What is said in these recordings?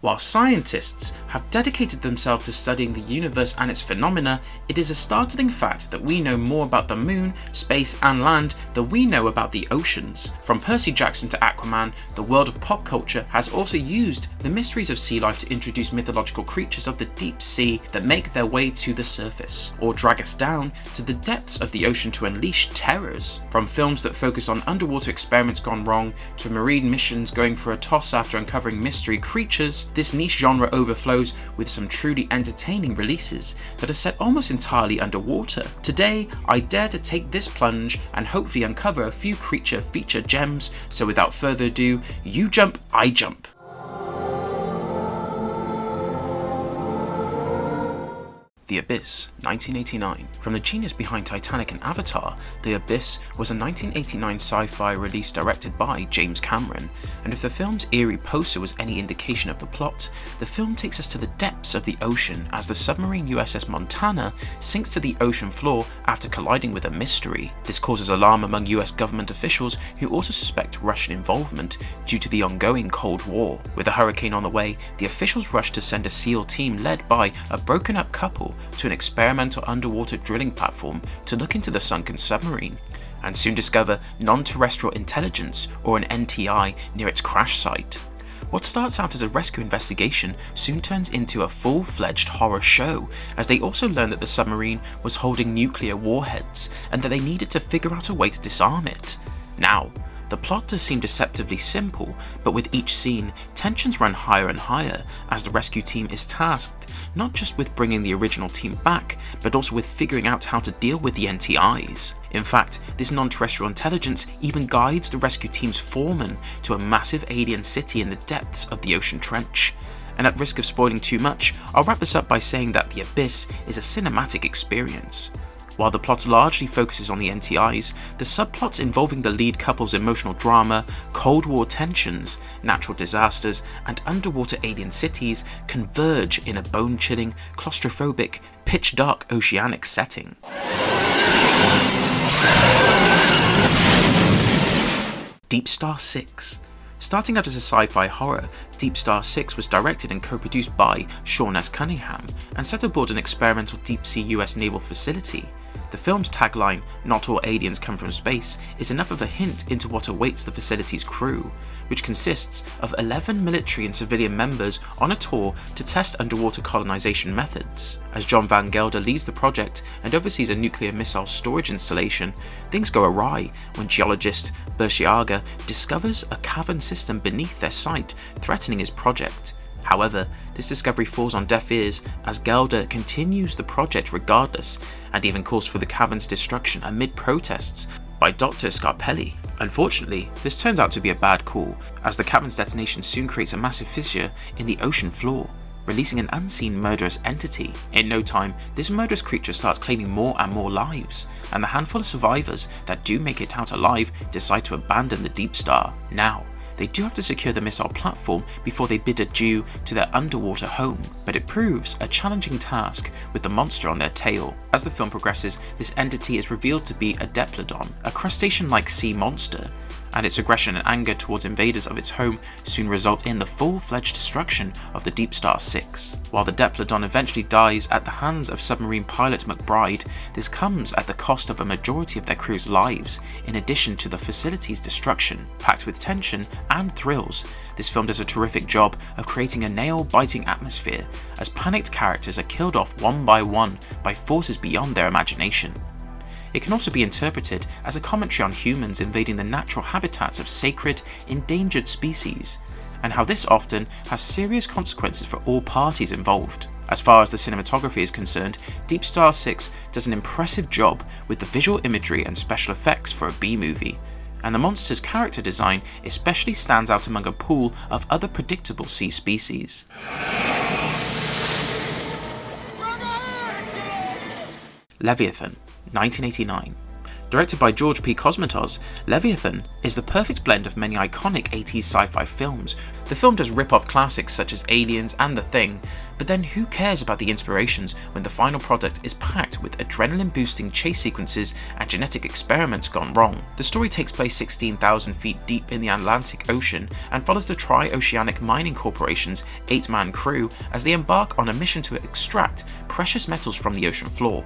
While scientists have dedicated themselves to studying the universe and its phenomena, it is a startling fact that we know more about the moon, space and land than we know about the oceans. From Percy Jackson to Aquaman, the world of pop culture has also used the mysteries of sea life to introduce mythological creatures of the deep sea that make their way to the surface, or drag us down to the depths of the ocean to unleash terrors. From films that focus on underwater experiments gone wrong, to marine missions going for a toss after uncovering mystery creatures, this niche genre overflows with some truly entertaining releases that are set almost entirely underwater. Today, I dare to take this plunge and hopefully uncover a few creature feature gems, so without further ado, you jump, I jump. The Abyss, 1989. From the genius behind Titanic and Avatar, The Abyss was a 1989 sci-fi release directed by James Cameron, and if the film's eerie poster was any indication of the plot, the film takes us to the depths of the ocean as the submarine USS Montana sinks to the ocean floor after colliding with a mystery. This causes alarm among US government officials who also suspect Russian involvement due to the ongoing Cold War. With a hurricane on the way, the officials rush to send a SEAL team led by a broken up couple to an experimental underwater drilling platform to look into the sunken submarine, and soon discover non-terrestrial intelligence, or an NTI, near its crash site. What starts out as a rescue investigation soon turns into a full-fledged horror show, as they also learn that the submarine was holding nuclear warheads and that they needed to figure out a way to disarm it. Now, the plot does seem deceptively simple, but with each scene, tensions run higher and higher as the rescue team is tasked not just with bringing the original team back, but also with figuring out how to deal with the NTIs. In fact, this non-terrestrial intelligence even guides the rescue team's foreman to a massive alien city in the depths of the ocean trench. And at risk of spoiling too much, I'll wrap this up by saying that The Abyss is a cinematic experience. While the plot largely focuses on the NTIs, the subplots involving the lead couple's emotional drama, Cold War tensions, natural disasters, and underwater alien cities converge in a bone-chilling, claustrophobic, pitch-dark oceanic setting. Deep Star 6. Starting out as a sci-fi horror, Deep Star 6 was directed and co-produced by Sean S. Cunningham and set aboard an experimental deep-sea US naval facility. The film's tagline, "Not all aliens come from space," is enough of a hint into what awaits the facility's crew, which consists of 11 military and civilian members on a tour to test underwater colonization methods. As John Van Gelder leads the project and oversees a nuclear missile storage installation, things go awry when geologist Berciaga discovers a cavern system beneath their site, threatening his project. However, this discovery falls on deaf ears as Gelder continues the project regardless, and even calls for the cavern's destruction amid protests by Dr. Scarpelli. Unfortunately, this turns out to be a bad call, as the cavern's detonation soon creates a massive fissure in the ocean floor, releasing an unseen murderous entity. In no time, this murderous creature starts claiming more and more lives, and the handful of survivors that do make it out alive decide to abandon the Deep Star. Now, they do have to secure the missile platform before they bid adieu to their underwater home, but it proves a challenging task with the monster on their tail. As the film progresses, this entity is revealed to be a Diplodon, a crustacean-like sea monster, and its aggression and anger towards invaders of its home soon result in the full-fledged destruction of the Deep Star 6. While the Diplodon eventually dies at the hands of submarine pilot McBride, this comes at the cost of a majority of their crew's lives, in addition to the facility's destruction. Packed with tension and thrills, this film does a terrific job of creating a nail-biting atmosphere as panicked characters are killed off one by forces beyond their imagination. It can also be interpreted as a commentary on humans invading the natural habitats of sacred, endangered species, and how this often has serious consequences for all parties involved. As far as the cinematography is concerned, Deep Star 6 does an impressive job with the visual imagery and special effects for a B-movie, and the monster's character design especially stands out among a pool of other predictable sea species. Leviathan, 1989. Directed by George P. Cosmatos, Leviathan is the perfect blend of many iconic 80s sci-fi films. The film does rip off classics such as Aliens and The Thing, but then who cares about the inspirations when the final product is packed with adrenaline-boosting chase sequences and genetic experiments gone wrong. The story takes place 16,000 feet deep in the Atlantic Ocean and follows the Oceanic Mining Corporation's 8-man crew as they embark on a mission to extract precious metals from the ocean floor.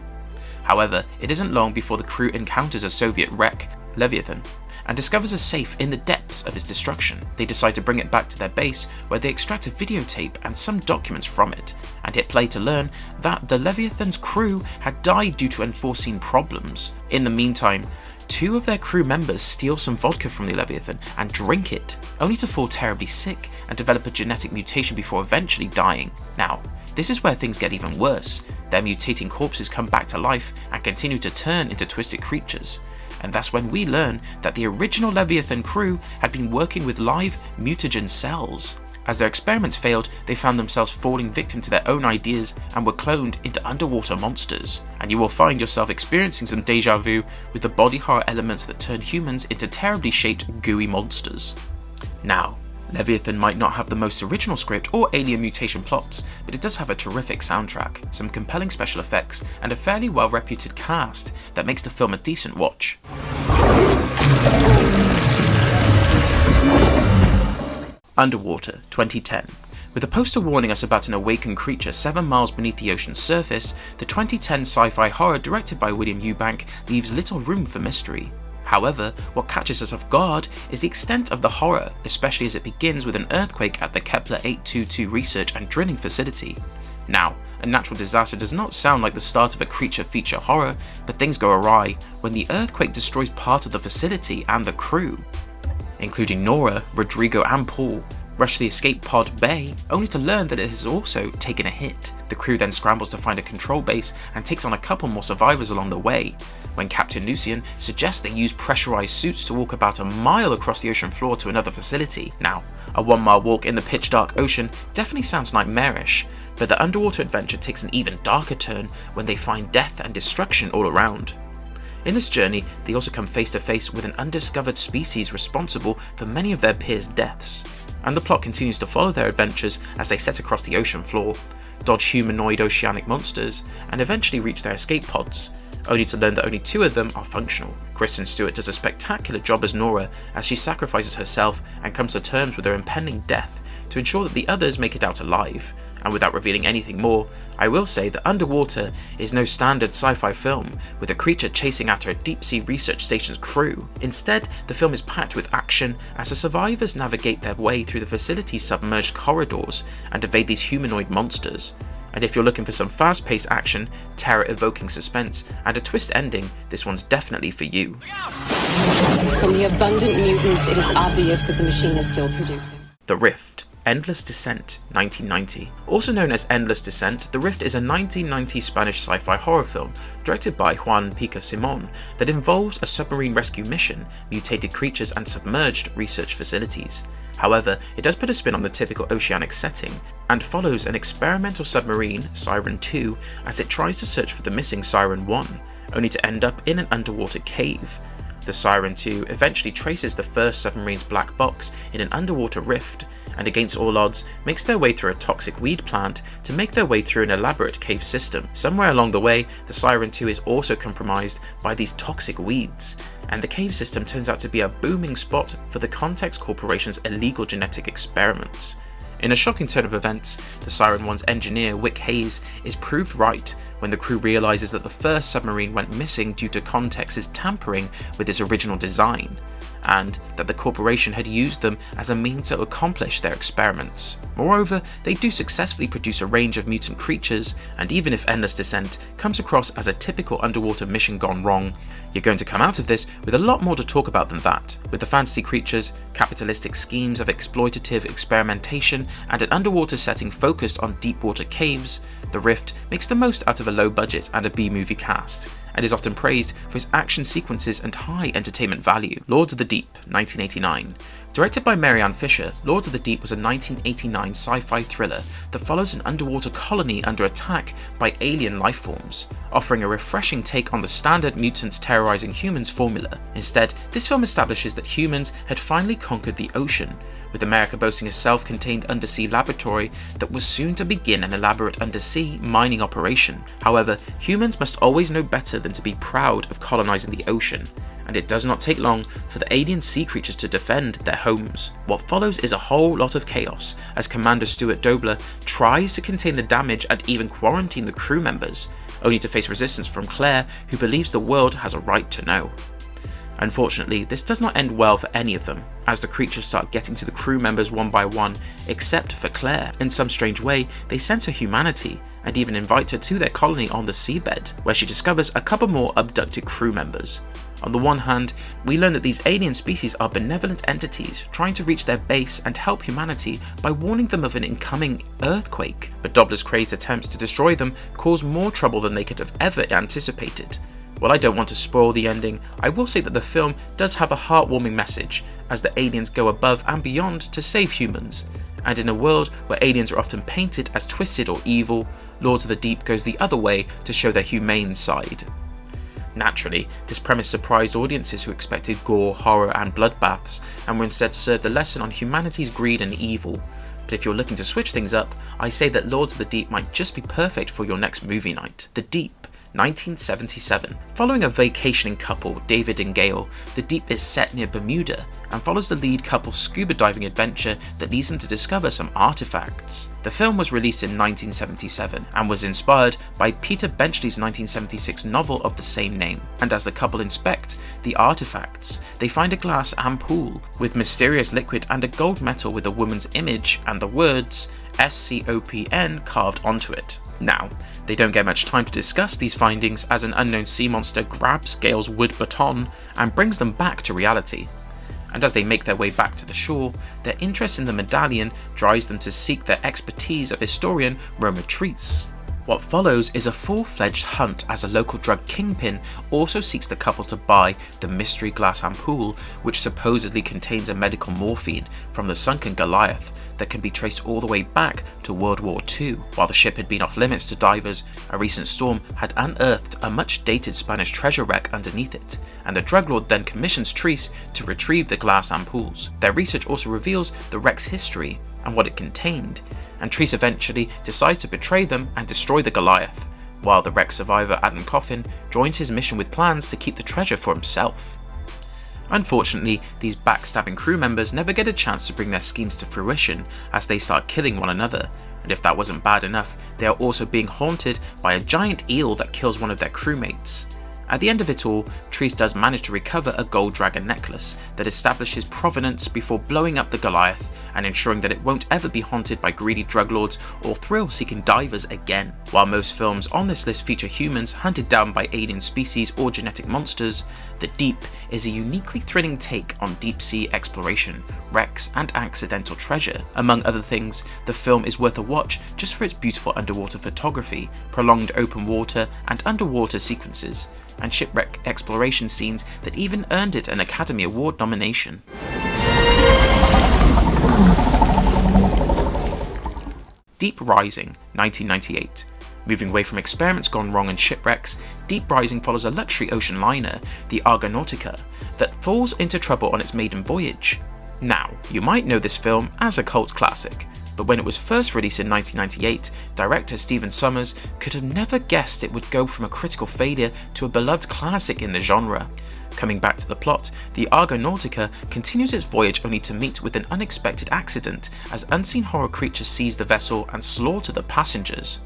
However, it isn't long before the crew encounters a Soviet wreck, Leviathan, and discovers a safe in the depths of its destruction. They decide to bring it back to their base, where they extract a videotape and some documents from it, and hit play to learn that the Leviathan's crew had died due to unforeseen problems. In the meantime, 2 of their crew members steal some vodka from the Leviathan and drink it, only to fall terribly sick and develop a genetic mutation before eventually dying. Now, this is where things get even worse. Their mutating corpses come back to life and continue to turn into twisted creatures. And that's when we learn that the original Leviathan crew had been working with live mutagen cells. As their experiments failed, they found themselves falling victim to their own ideas and were cloned into underwater monsters. And you will find yourself experiencing some deja vu with the body horror elements that turn humans into terribly shaped gooey monsters. Now, Leviathan might not have the most original script or alien mutation plots, but it does have a terrific soundtrack, some compelling special effects, and a fairly well-reputed cast that makes the film a decent watch. Underwater, 2010. With a poster warning us about an awakened creature 7 miles beneath the ocean's surface, the 2010 sci-fi horror directed by William Eubank leaves little room for mystery. However, what catches us off guard is the extent of the horror, especially as it begins with an earthquake at the Kepler 822 research and drilling facility. Now, a natural disaster does not sound like the start of a creature feature horror, but things go awry when the earthquake destroys part of the facility and the crew, including Nora, Rodrigo and Paul, rush to the escape pod bay, only to learn that it has also taken a hit. The crew then scrambles to find a control base and takes on a couple more survivors along the way, when Captain Lucian suggests they use pressurized suits to walk about a mile across the ocean floor to another facility. Now, a 1-mile walk in the pitch dark ocean definitely sounds nightmarish, but the underwater adventure takes an even darker turn when they find death and destruction all around. In this journey, they also come face to face with an undiscovered species responsible for many of their peers' deaths, and the plot continues to follow their adventures as they set across the ocean floor, dodge humanoid oceanic monsters, and eventually reach their escape pods, only to learn that only 2 of them are functional. Kristen Stewart does a spectacular job as Nora as she sacrifices herself and comes to terms with her impending death to ensure that the others make it out alive. And without revealing anything more, I will say that Underwater is no standard sci-fi film with a creature chasing after a deep-sea research station's crew. Instead, the film is packed with action as the survivors navigate their way through the facility's submerged corridors and evade these humanoid monsters. And if you're looking for some fast-paced action, terror-evoking suspense, and a twist ending, this one's definitely for you. From the abundant mutants, it is obvious that the machine is still producing. The Rift. Endless Descent, 1990. Also known as Endless Descent, The Rift is a 1990 Spanish sci-fi horror film directed by Juan Pica Simón that involves a submarine rescue mission, mutated creatures and submerged research facilities. However, it does put a spin on the typical oceanic setting and follows an experimental submarine, Siren 2, as it tries to search for the missing Siren 1, only to end up in an underwater cave. The Siren 2 eventually traces the first submarine's black box in an underwater rift, and against all odds makes their way through a toxic weed plant to make their way through an elaborate cave system. Somewhere along the way, the Siren 2 is also compromised by these toxic weeds, and the cave system turns out to be a booming spot for the Context Corporation's illegal genetic experiments. In a shocking turn of events, the Siren 1's engineer, Wick Hayes, is proved right when the crew realises that the first submarine went missing due to Context's tampering with its original design, and that the corporation had used them as a means to accomplish their experiments. Moreover, they do successfully produce a range of mutant creatures, and even if Endless Descent comes across as a typical underwater mission gone wrong, you're going to come out of this with a lot more to talk about than that. With the fantasy creatures, capitalistic schemes of exploitative experimentation, and an underwater setting focused on deep water caves, The Rift makes the most out of a low budget and a B-movie cast, and is often praised for its action sequences and high entertainment value. Lords of the Deep, 1989. Directed by Marianne Fisher, Lords of the Deep was a 1989 sci-fi thriller that follows an underwater colony under attack by alien life forms, offering a refreshing take on the standard mutants terrorizing humans formula. Instead, this film establishes that humans had finally conquered the ocean, with America boasting a self-contained undersea laboratory that was soon to begin an elaborate undersea mining operation. However, humans must always know better than to be proud of colonizing the ocean, and it does not take long for the alien sea creatures to defend their homes. What follows is a whole lot of chaos as Commander Stuart Dobler tries to contain the damage and even quarantine the crew members, only to face resistance from Claire, who believes the world has a right to know. Unfortunately, this does not end well for any of them, as the creatures start getting to the crew members one by one, except for Claire. In some strange way, they sense her humanity, and even invite her to their colony on the seabed, where she discovers a couple more abducted crew members. On the one hand, we learn that these alien species are benevolent entities trying to reach their base and help humanity by warning them of an incoming earthquake, but Dobler's crazed attempts to destroy them cause more trouble than they could have ever anticipated. While I don't want to spoil the ending, I will say that the film does have a heartwarming message, as the aliens go above and beyond to save humans. And in a world where aliens are often painted as twisted or evil, Lords of the Deep goes the other way to show their humane side. Naturally, this premise surprised audiences who expected gore, horror and bloodbaths, and were instead served a lesson on humanity's greed and evil. But if you're looking to switch things up, I say that Lords of the Deep might just be perfect for your next movie night. The Deep, 1977. Following a vacationing couple, David and Gail, The Deep is set near Bermuda and follows the lead couple's scuba diving adventure that leads them to discover some artifacts. The film was released in 1977 and was inspired by Peter Benchley's 1976 novel of the same name, and as the couple inspect the artifacts, they find a glass ampoule with mysterious liquid and a gold medal with a woman's image and the words SCOPN carved onto it. Now, they don't get much time to discuss these findings as an unknown sea monster grabs Gail's wood baton and brings them back to reality. And as they make their way back to the shore, their interest in the medallion drives them to seek the expertise of historian Roma Treese. What follows is a full-fledged hunt as a local drug kingpin also seeks the couple to buy the mystery glass ampoule, which supposedly contains a medical morphine from the sunken Goliath that can be traced all the way back to World War II. While the ship had been off limits to divers, a recent storm had unearthed a much dated Spanish treasure wreck underneath it, and the drug lord then commissions Treese to retrieve the glass ampoules. Their research also reveals the wreck's history and what it contained, and Treese eventually decides to betray them and destroy the Goliath, while the wreck survivor Adam Coffin joins his mission with plans to keep the treasure for himself. Unfortunately, these backstabbing crew members never get a chance to bring their schemes to fruition as they start killing one another, and if that wasn't bad enough, they are also being haunted by a giant eel that kills one of their crewmates. At the end of it all, Treese does manage to recover a gold dragon necklace that establishes provenance before blowing up the Goliath and ensuring that it won't ever be haunted by greedy drug lords or thrill-seeking divers again. While most films on this list feature humans hunted down by alien species or genetic monsters, The Deep is a uniquely thrilling take on deep-sea exploration, wrecks and accidental treasure. Among other things, the film is worth a watch just for its beautiful underwater photography, prolonged open water and underwater sequences, and shipwreck exploration scenes that even earned it an Academy Award nomination. Deep Rising, 1998. Moving away from experiments gone wrong and shipwrecks, Deep Rising follows a luxury ocean liner, the Argonautica, that falls into trouble on its maiden voyage. Now, you might know this film as a cult classic, but when it was first released in 1998, director Stephen Sommers could have never guessed it would go from a critical failure to a beloved classic in the genre. Coming back to the plot, the Argonautica continues its voyage only to meet with an unexpected accident as unseen horror creatures seize the vessel and slaughter the passengers,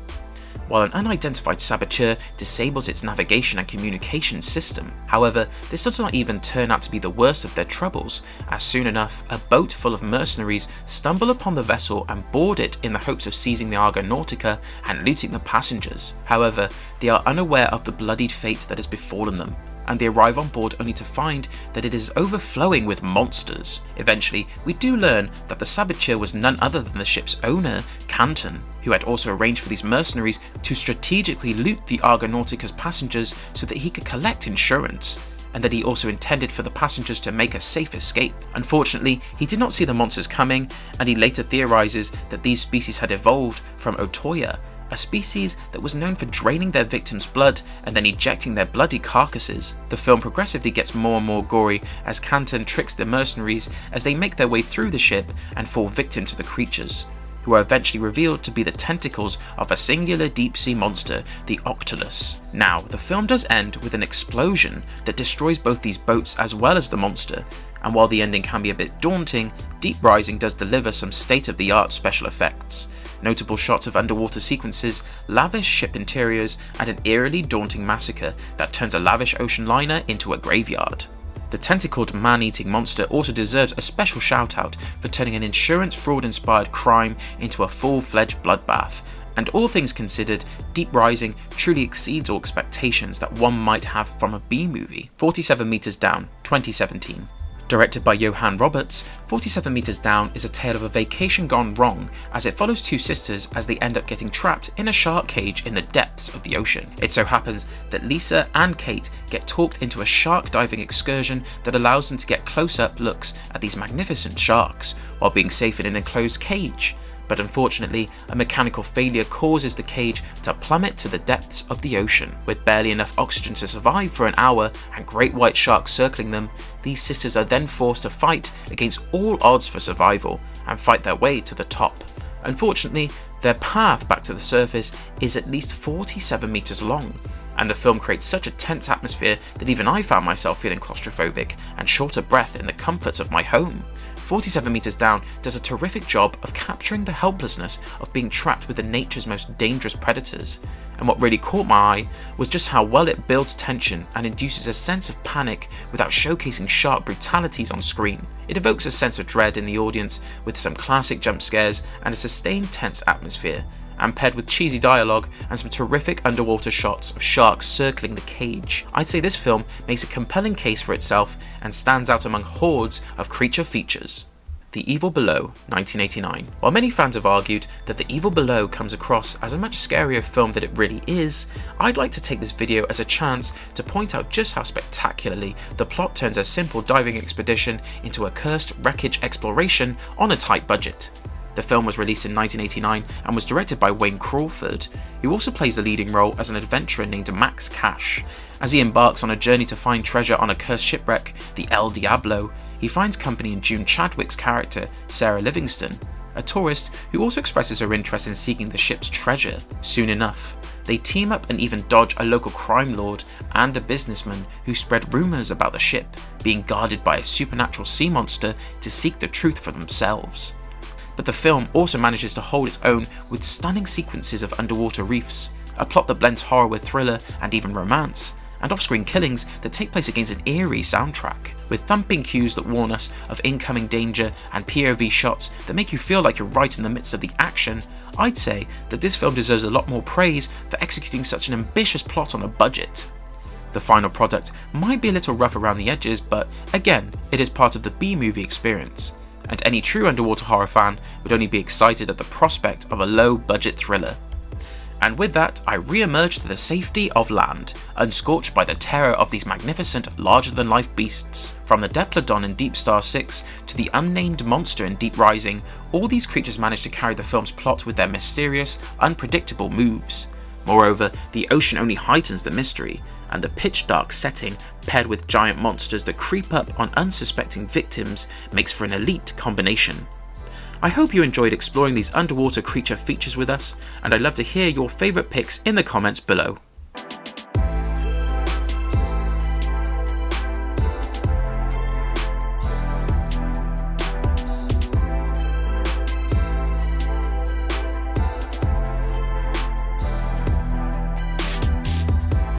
while an unidentified saboteur disables its navigation and communication system. However, this does not even turn out to be the worst of their troubles, as soon enough, a boat full of mercenaries stumble upon the vessel and board it in the hopes of seizing the Argonautica and looting the passengers. However, they are unaware of the bloodied fate that has befallen them, and they arrive on board only to find that it is overflowing with monsters. Eventually, we do learn that the saboteur was none other than the ship's owner, Canton, who had also arranged for these mercenaries to strategically loot the Argonautica's passengers so that he could collect insurance, and that he also intended for the passengers to make a safe escape. Unfortunately, he did not see the monsters coming, and he later theorizes that these species had evolved from Otoya, a species that was known for draining their victims' blood and then ejecting their bloody carcasses. The film progressively gets more and more gory as Canton tricks the mercenaries as they make their way through the ship and fall victim to the creatures, who are eventually revealed to be the tentacles of a singular deep-sea monster, the Octolus. Now, the film does end with an explosion that destroys both these boats as well as the monster, and while the ending can be a bit daunting, Deep Rising does deliver some state-of-the-art special effects. Notable shots of underwater sequences, lavish ship interiors, and an eerily daunting massacre that turns a lavish ocean liner into a graveyard. The tentacled man-eating monster also deserves a special shout-out for turning an insurance fraud-inspired crime into a full-fledged bloodbath, and all things considered, Deep Rising truly exceeds all expectations that one might have from a B-movie. 47 Meters Down, 2017. Directed by Johan Roberts, 47 Meters Down is a tale of a vacation gone wrong as it follows two sisters as they end up getting trapped in a shark cage in the depths of the ocean. It so happens that Lisa and Kate get talked into a shark diving excursion that allows them to get close-up looks at these magnificent sharks while being safe in an enclosed cage. But unfortunately, a mechanical failure causes the cage to plummet to the depths of the ocean. With barely enough oxygen to survive for an hour and great white sharks circling them, these sisters are then forced to fight against all odds for survival and fight their way to the top. Unfortunately, their path back to the surface is at least 47 meters long, and the film creates such a tense atmosphere that even I found myself feeling claustrophobic and short of breath in the comforts of my home. 47 Meters Down does a terrific job of capturing the helplessness of being trapped with nature's most dangerous predators, and what really caught my eye was just how well it builds tension and induces a sense of panic without showcasing sharp brutalities on screen. It evokes a sense of dread in the audience with some classic jump scares and a sustained tense atmosphere, and paired with cheesy dialogue and some terrific underwater shots of sharks circling the cage. I'd say this film makes a compelling case for itself and stands out among hordes of creature features. The Evil Below, 1989. While many fans have argued that The Evil Below comes across as a much scarier film than it really is, I'd like to take this video as a chance to point out just how spectacularly the plot turns a simple diving expedition into a cursed wreckage exploration on a tight budget. The film was released in 1989 and was directed by Wayne Crawford, who also plays the leading role as an adventurer named Max Cash. As he embarks on a journey to find treasure on a cursed shipwreck, the El Diablo, he finds company in June Chadwick's character, Sarah Livingston, a tourist who also expresses her interest in seeking the ship's treasure. Soon enough, they team up and even dodge a local crime lord and a businessman who spread rumours about the ship being guarded by a supernatural sea monster to seek the truth for themselves. But the film also manages to hold its own with stunning sequences of underwater reefs, a plot that blends horror with thriller and even romance, and off-screen killings that take place against an eerie soundtrack, with thumping cues that warn us of incoming danger and POV shots that make you feel like you're right in the midst of the action. I'd say that this film deserves a lot more praise for executing such an ambitious plot on a budget. The final product might be a little rough around the edges, but again, it is part of the B-movie experience, and any true underwater horror fan would only be excited at the prospect of a low-budget thriller. And with that, I re-emerge to the safety of land, unscorched by the terror of these magnificent, larger-than-life beasts. From the Diplodon in Deep Star 6 to the unnamed monster in Deep Rising, all these creatures manage to carry the film's plot with their mysterious, unpredictable moves. Moreover, the ocean only heightens the mystery, and the pitch-dark setting, paired with giant monsters that creep up on unsuspecting victims, makes for an elite combination. I hope you enjoyed exploring these underwater creature features with us, and I'd love to hear your favourite picks in the comments below.